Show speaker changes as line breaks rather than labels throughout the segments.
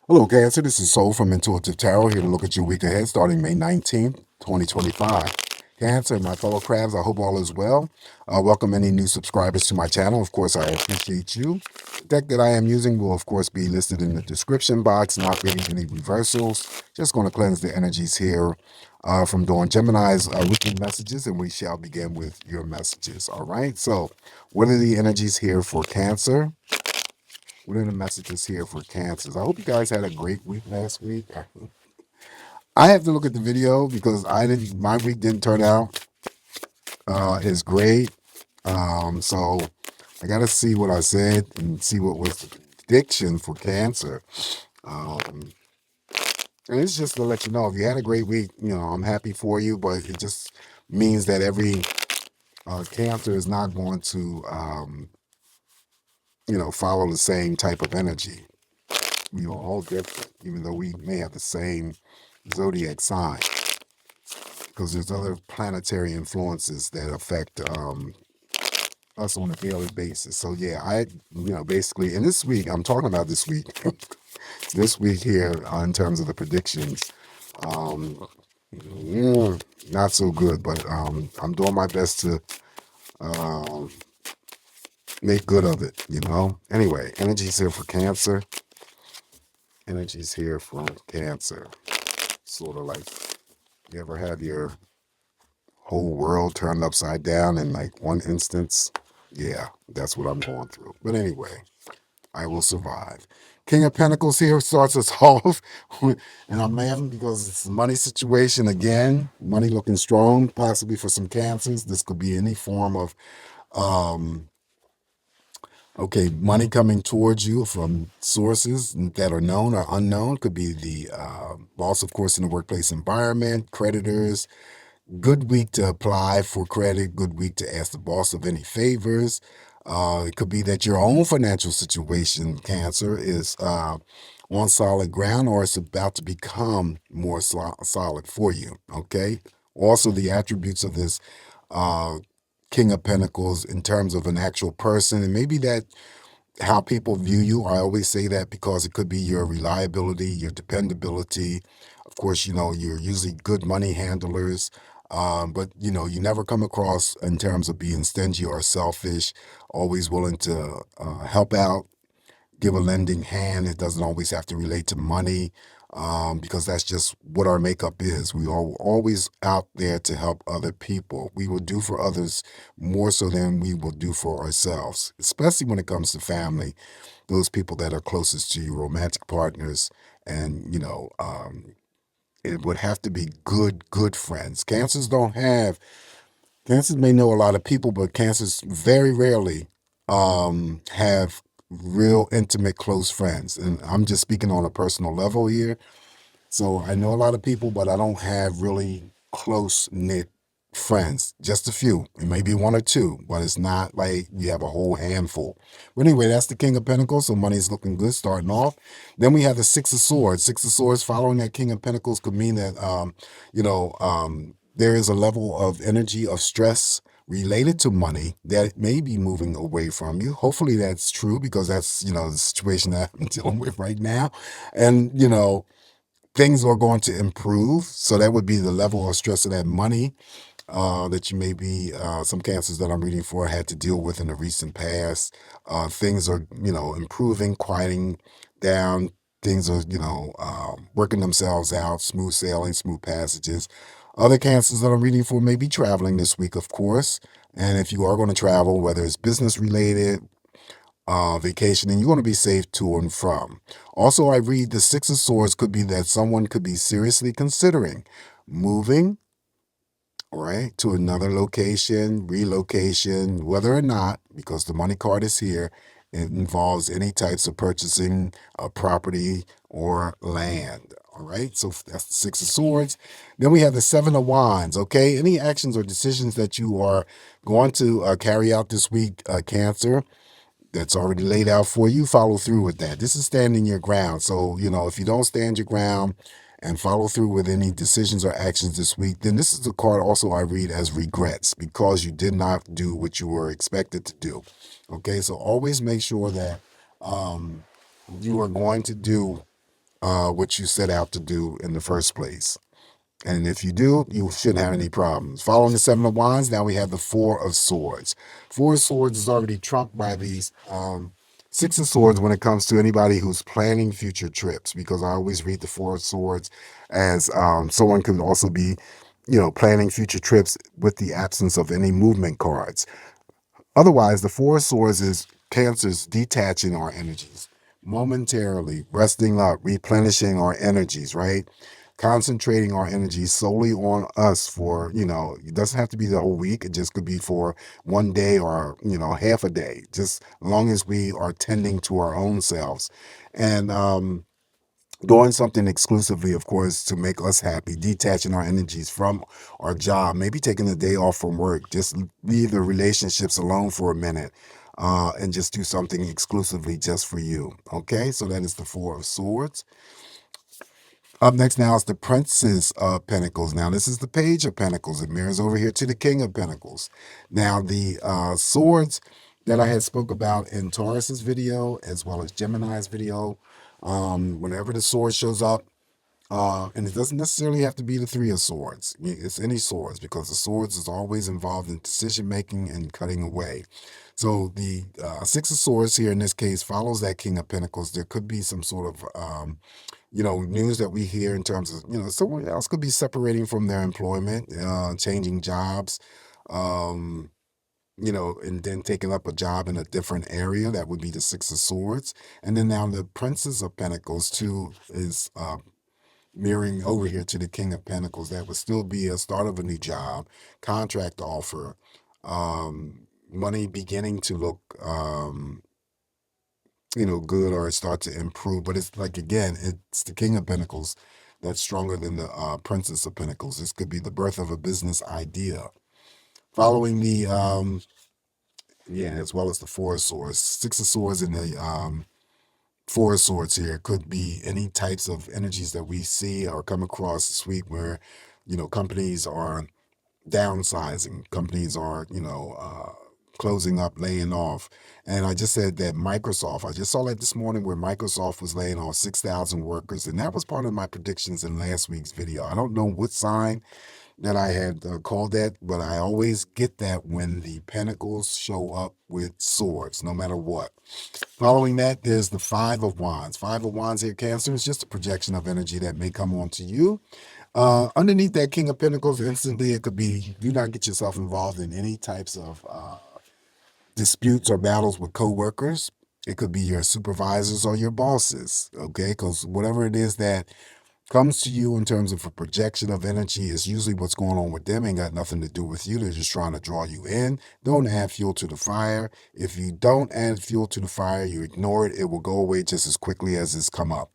Hello, Cancer. This is Soul from Intuitive Tarot here to look at your week ahead starting May 19th, 2025. Cancer, my fellow crabs, I hope all is well. Welcome any new subscribers to my channel. Of course, I appreciate you. The deck that I am using will, of course, be listed in the description box. Not really any reversals. Just going to cleanse the energies here from Dawn Gemini's weekly messages, and we shall begin with your messages. All right. So, what are the energies here for Cancer? What are the messages here for Cancers? I hope you guys had a great week last week. I have to look at the video because my week didn't turn out as great. So I got to see what I said and see what was the prediction for Cancer. Um, and it's just to let you know if you had a great week, I'm happy for you, but it just means that every Cancer is not going to, follow the same type of energy. We are all different, even though we may have the same zodiac sign, because there's other planetary influences that affect us on a daily basis. So yeah, basically, and this week I'm talking about this week, this week here in terms of the predictions, um, not so good, but I'm doing my best to um, make good of it. Anyway, energy's here for Cancer. Energy's here for Cancer. Sort of like you ever have your whole world turned upside down in like one instance? Yeah, that's what I'm going through. But anyway, I will survive. King of Pentacles here starts us off, and I'm laughing because it's a money situation again. Money looking strong, possibly for some Cancers. This could be any form of, um, money coming towards you from sources that are known or unknown. Could be the loss, of course, in the workplace environment, creditors. Good week to apply for credit. Good week to ask the boss of any favors. It could be that your own financial situation, Cancer, is on solid ground or it's about to become more solid for you. Okay. Also, the attributes of this uh, King of Pentacles in terms of an actual person, and maybe that how people view you. I always say that because it could be your reliability, your dependability. Of course, you're usually good money handlers, but you never come across in terms of being stingy or selfish. Always willing to help out, give a lending hand. It doesn't always have to relate to money, because that's just what our makeup is. We are always out there to help other people. We will do for others more so than we will do for ourselves, especially when it comes to family, those people that are closest to you, romantic partners, and it would have to be good friends. Cancers may know a lot of people, but cancers very rarely have real intimate close friends. And I'm just speaking on a personal level here. So I know a lot of people, but I don't have really close knit friends. Just a few. It may be one or two, but it's not like you have a whole handful. But anyway, that's the King of Pentacles. So money's looking good starting off. Then we have the Six of Swords. Six of Swords following that King of Pentacles could mean that there is a level of energy of stress related to money that may be moving away from you. Hopefully that's true, because that's the situation that I'm dealing with right now. And things are going to improve. So that would be the level of stress of that money that you may be, some cancers that I'm reading for had to deal with in the recent past. Things are, improving, quieting down. Things are, working themselves out, smooth sailing, smooth passages. Other cancers that I'm reading for may be traveling this week, of course. And if you are going to travel, whether it's business related, vacationing, you're going to be safe to and from. Also, I read the Six of Swords could be that someone could be seriously considering moving, right, to another location, relocation, whether or not, because the money card is here, it involves any types of purchasing a property or land. All right, so that's the Six of Swords. Then we have the Seven of Wands. Okay, any actions or decisions that you are going to carry out this week, Cancer, that's already laid out for you, follow through with that. This is standing your ground. So, if you don't stand your ground and follow through with any decisions or actions this week, then this is the card also I read as regrets, because you did not do what you were expected to do. Okay, so always make sure that you are going to do what you set out to do in the first place. And if you do, you shouldn't have any problems. Following the Seven of Wands, now we have the Four of Swords. Four of Swords is already trumped by these Six of Swords when it comes to anybody who's planning future trips, because I always read the Four of Swords as someone could also be, planning future trips with the absence of any movement cards. Otherwise, the Four of Swords is Cancer's detaching our energies, momentarily resting up, replenishing our energies, right? Concentrating our energies solely on us for, it doesn't have to be the whole week. It just could be for one day or, half a day, just as long as we are tending to our own selves. And, doing something exclusively, of course, to make us happy, detaching our energies from our job, maybe taking a day off from work, just leave the relationships alone for a minute, and just do something exclusively just for you. Okay, so that is the Four of Swords. Up next now is the Princess of Pentacles. Now, this is the Page of Pentacles. It mirrors over here to the King of Pentacles. Now, the swords that I had spoke about in Taurus's video, as well as Gemini's video, whenever the sword shows up, and it doesn't necessarily have to be the Three of Swords. It's any swords, because the swords is always involved in decision making and cutting away. So the Six of Swords here in this case follows that King of Pentacles. There could be some sort of news that we hear in terms of, someone else could be separating from their employment, changing jobs, um, and then taking up a job in a different area. That would be the Six of Swords. And then now the Princess of Pentacles too is mirroring over here to the King of Pentacles. That would still be a start of a new job, contract offer, money beginning to look, good, or start to improve. But it's like, again, it's the King of Pentacles that's stronger than the Princess of Pentacles. This could be the birth of a business idea. Following the, as well as the Four of Swords, Six of Swords, and the Four of Swords here could be any types of energies that we see or come across this week where, companies are downsizing, companies are, closing up, laying off. And I just said that I just saw that this morning where Microsoft was laying off 6,000 workers. And that was part of my predictions in last week's video. I don't know what sign that I had called that, but I always get that when the pentacles show up with swords, no matter what. Following that, there's the Five of Wands. Five of Wands here, Cancer, is just a projection of energy that may come onto you. Underneath that King of Pentacles, instantly it could be, do not get yourself involved in any types of disputes or battles with coworkers. It could be your supervisors or your bosses, okay? Because whatever it is that comes to you in terms of a projection of energy is usually what's going on with them. Ain't got nothing to do with you. They're just trying to draw you in. Don't add fuel to the fire. If you don't add fuel to the fire, you ignore it, it will go away just as quickly as it's come up.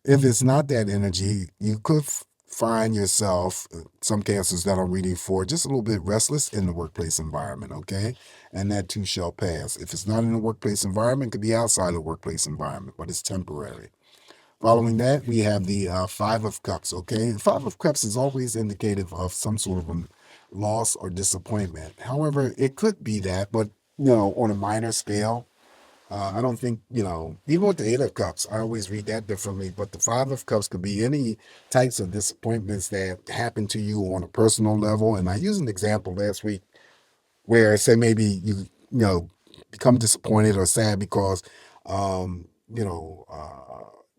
If it's not that energy, you could find yourself, some cancers that I'm reading for, just a little bit restless in the workplace environment, okay? And that too shall pass. If it's not in the workplace environment, it could be outside the workplace environment, but it's temporary. Following that, we have the Five of Cups, okay? Five of Cups is always indicative of some sort of a loss or disappointment. However, it could be that, but, on a minor scale. I don't think, even with the Eight of Cups, I always read that differently, but the Five of Cups could be any types of disappointments that happen to you on a personal level. And I used an example last week where, say, maybe become disappointed or sad because, um, you know,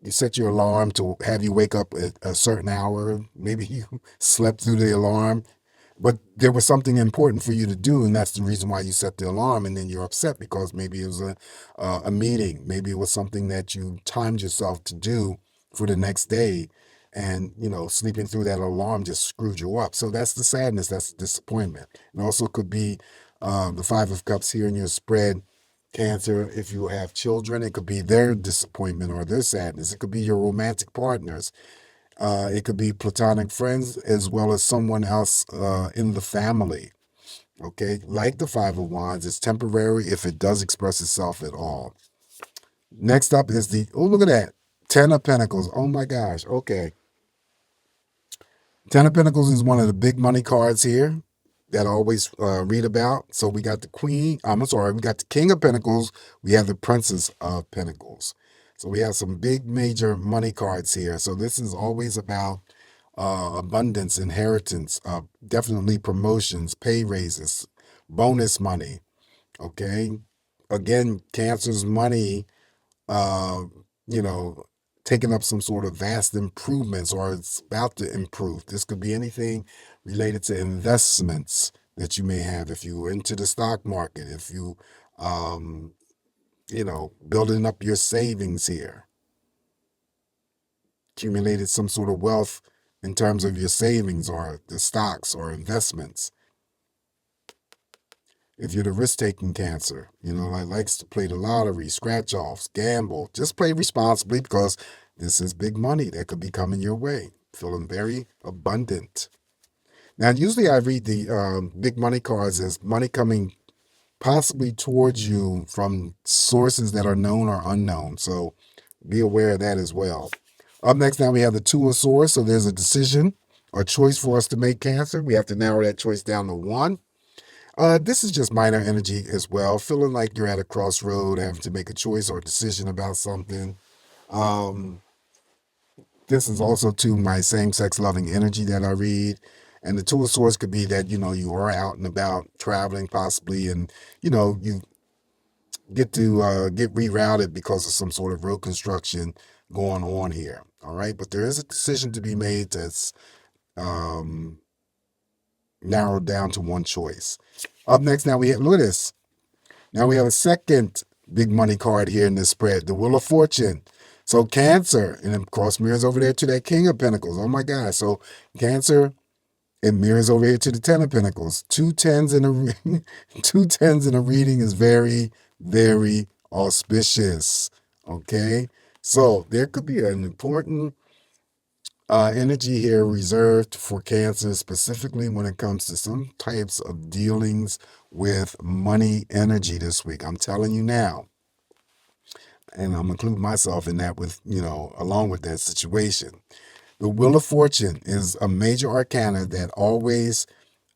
you set your alarm to have you wake up at a certain hour. Maybe you slept through the alarm, but there was something important for you to do, and that's the reason why you set the alarm. And then you're upset because maybe it was a meeting, maybe it was something that you timed yourself to do for the next day, and sleeping through that alarm just screwed you up. So that's the sadness, that's the disappointment. It also could be the Five of Cups here in your spread. Cancer, if you have children, it could be their disappointment or their sadness. It could be your romantic partners. It could be platonic friends as well as someone else in the family. Okay, like the Five of Wands, it's temporary if it does express itself at all. Next up is look at that, Ten of Pentacles. Oh my gosh. Okay, Ten of Pentacles is one of the big money cards here that I always read about. So we got the Queen. We got the King of Pentacles. We have the Princess of Pentacles. So we have some big major money cards here. So this is always about abundance, inheritance, definitely promotions, pay raises, bonus money. Okay. Again, Cancer's money, uh, you know, taking up some sort of vast improvements or it's about to improve. This could be anything related to investments that you may have if you were into the stock market, if you, um, building up your savings here, accumulated some sort of wealth in terms of your savings or the stocks or investments. If you're the risk-taking Cancer, like likes to play the lottery, scratch offs, gamble, just play responsibly because this is big money that could be coming your way. Feeling very abundant. Now, usually I read the big money cards as money coming possibly towards you from sources that are known or unknown. So be aware of that as well. Up next, now we have the Two of Swords. So there's a decision or choice for us to make, Cancer. We have to narrow that choice down to one. This is just minor energy as well, feeling like you're at a crossroad, having to make a choice or decision about something. Um, this is also to my same-sex loving energy that I read. And the Two of Swords could be that, you are out and about traveling possibly, and, you get to get rerouted because of some sort of road construction going on here. All right. But there is a decision to be made that's um, narrowed down to one choice. Up next, now we have, look at this. Now we have a second big money card here in this spread, the Wheel of Fortune. So Cancer, and it cross mirrors over there to that King of Pentacles. Oh my God. So Cancer, it mirrors over here to the Ten of Pentacles. Two tens in a two tens in a reading is very, very auspicious. Okay. So there could be an important energy here reserved for Cancer, specifically when it comes to some types of dealings with money energy this week. I'm telling you now, and I'm including myself in that with, along with that situation. The Wheel of Fortune is a major arcana that always,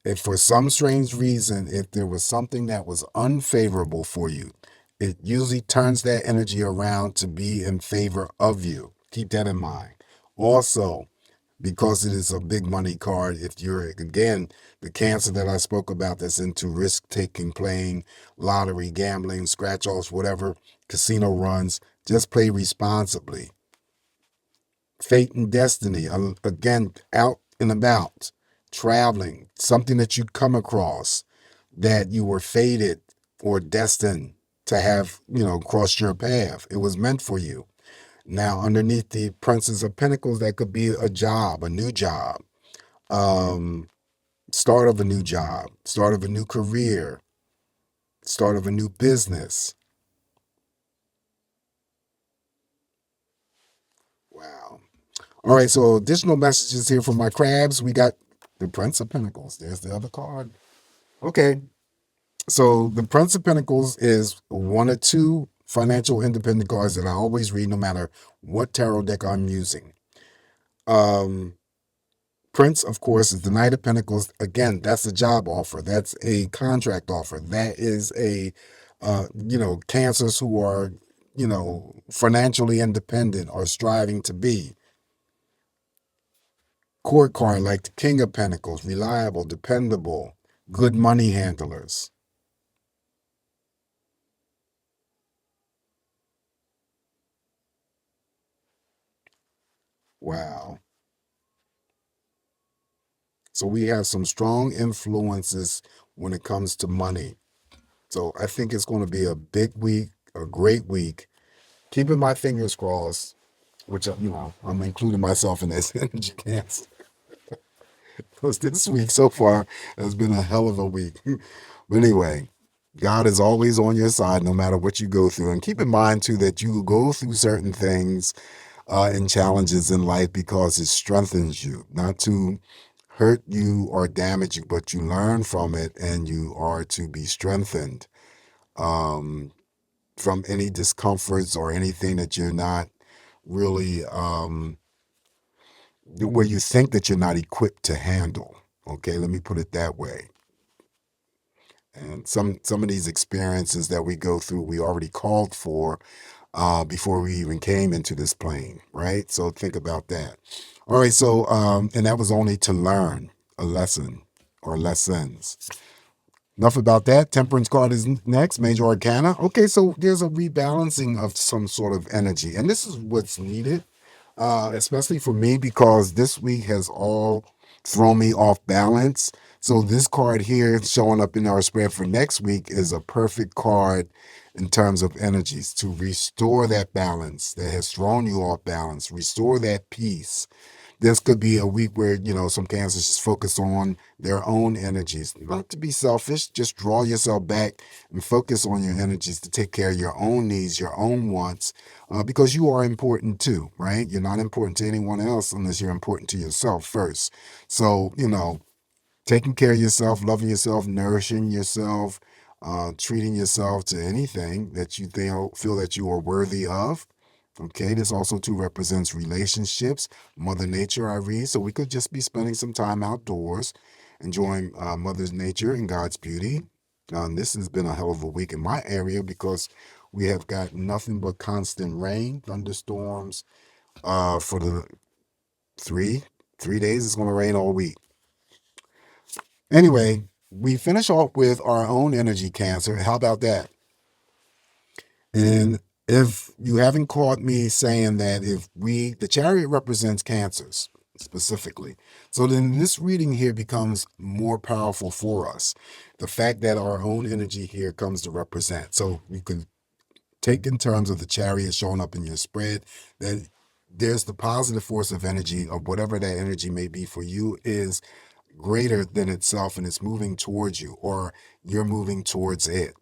if for some strange reason, if there was something that was unfavorable for you, it usually turns that energy around to be in favor of you. Keep that in mind. Also, because it is a big money card, if you're, again, the Cancer that I spoke about that's into risk taking, playing lottery, gambling, scratch offs, whatever, casino runs, just play responsibly. Fate and destiny, again, out and about, traveling, something that you come across that you were fated or destined to have, cross your path. It was meant for you. Now, underneath the Princess of Pentacles, that could be a job, a new job, um, start of a new job, start of a new career, start of a new business. Wow. All right, so additional messages here from my crabs. We got the Prince of Pentacles. There's the other card. Okay, so the Prince of Pentacles is one or two financial independent cards that I always read no matter what tarot deck I'm using. Prince, of course, is the Knight of Pentacles. Again, that's a job offer. That's a contract offer. That is a, Cancers who are, financially independent or striving to be. Court card like the King of Pentacles, reliable, dependable, good money handlers. Wow. So we have some strong influences when it comes to money. So I think it's going to be a big week, a great week. Keeping my fingers crossed, which, I'm including myself in this energy Cancer. Because this week so far has been a hell of a week. But anyway, God is always on your side no matter what you go through. And keep in mind, too, that you go through certain things and challenges in life because it strengthens you, not to hurt you or damage you, but you learn from it and you are to be strengthened from any discomforts or anything that you're not really, where you think that you're not equipped to handle. Okay, let me put it that way. And some of these experiences that we go through, we already called for, before we even came into this plane, right? So think about that. All right, so and that was only to learn a lesson or lessons. Enough about that. Temperance card is next, major arcana. Okay, so there's a rebalancing of some sort of energy, and this is what's needed, especially for me because this week has all thrown me off balance. So this card here showing up in our spread for next week is a perfect card in terms of energies to restore that balance that has thrown you off balance, restore that peace. This could be a week where, some cancers just focus on their own energies. Not to be selfish, just draw yourself back and focus on your energies to take care of your own needs, your own wants, because you are important too, right? You're not important to anyone else unless you're important to yourself first. So, taking care of yourself, loving yourself, nourishing yourself, treating yourself to anything that you feel that you are worthy of. Okay, this also too represents relationships, Mother Nature, I read. So we could just be spending some time outdoors, enjoying Mother Nature and God's beauty. This has been a hell of a week in my area because we have got nothing but constant rain, thunderstorms. For the three days, it's going to rain all week. Anyway, we finish off with our own energy, Cancer. How about that? And if you haven't caught me saying that the chariot represents cancers specifically. So then this reading here becomes more powerful for us. The fact that our own energy here comes to represent. So you can take in terms of the chariot showing up in your spread that there's the positive force of energy of whatever that energy may be for you is greater than itself and it's moving towards you or you're moving towards it.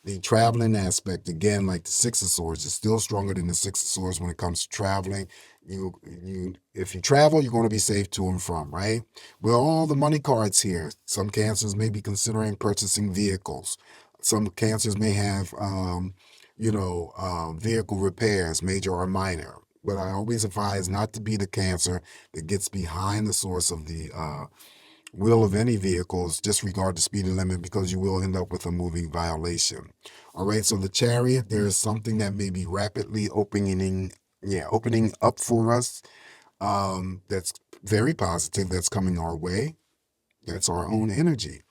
The traveling aspect, again, like the Six of Swords, is still stronger than the Six of Swords when it comes to traveling. If you travel, you're going to be safe to and from, right? Well, all the money cards here. Some cancers may be considering purchasing vehicles. Some cancers may have, vehicle repairs, major or minor. But I always advise not to be the cancer that gets behind the source of the wheel of any vehicles, disregard the speed limit because you will end up with a moving violation. All right, so the chariot, there is something that may be rapidly opening up for us. That's very positive. That's coming our way. That's our own energy.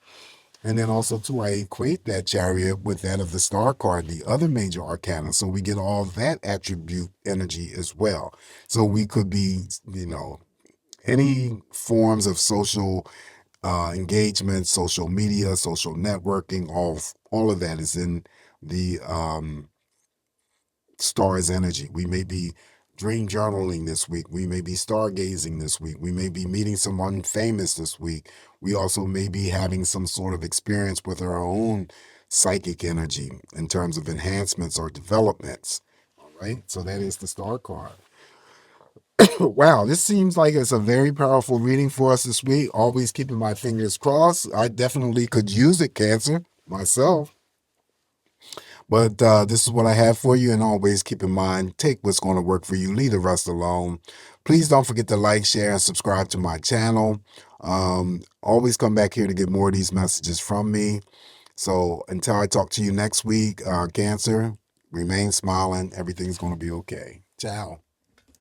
And then also too, I equate that chariot with that of the star card, the other major arcana. So we get all that attribute energy as well. So we could be, any forms of social engagement, social media, social networking, all of that is in the stars energy. We may be dream journaling this week. We may be stargazing this week. We may be meeting someone famous this week. We also may be having some sort of experience with our own psychic energy in terms of enhancements or developments. All right. So that is the star card. Wow, this seems like it's a very powerful reading for us this week. Always keeping my fingers crossed. I definitely could use it, Cancer, myself. But this is what I have for you. And always keep in mind, take what's going to work for you, leave the rest alone. Please don't forget to like, share, and subscribe to my channel. Always come back here to get more of these messages from me. So until I talk to you next week, Cancer, remain smiling. Everything's going to be okay. Ciao.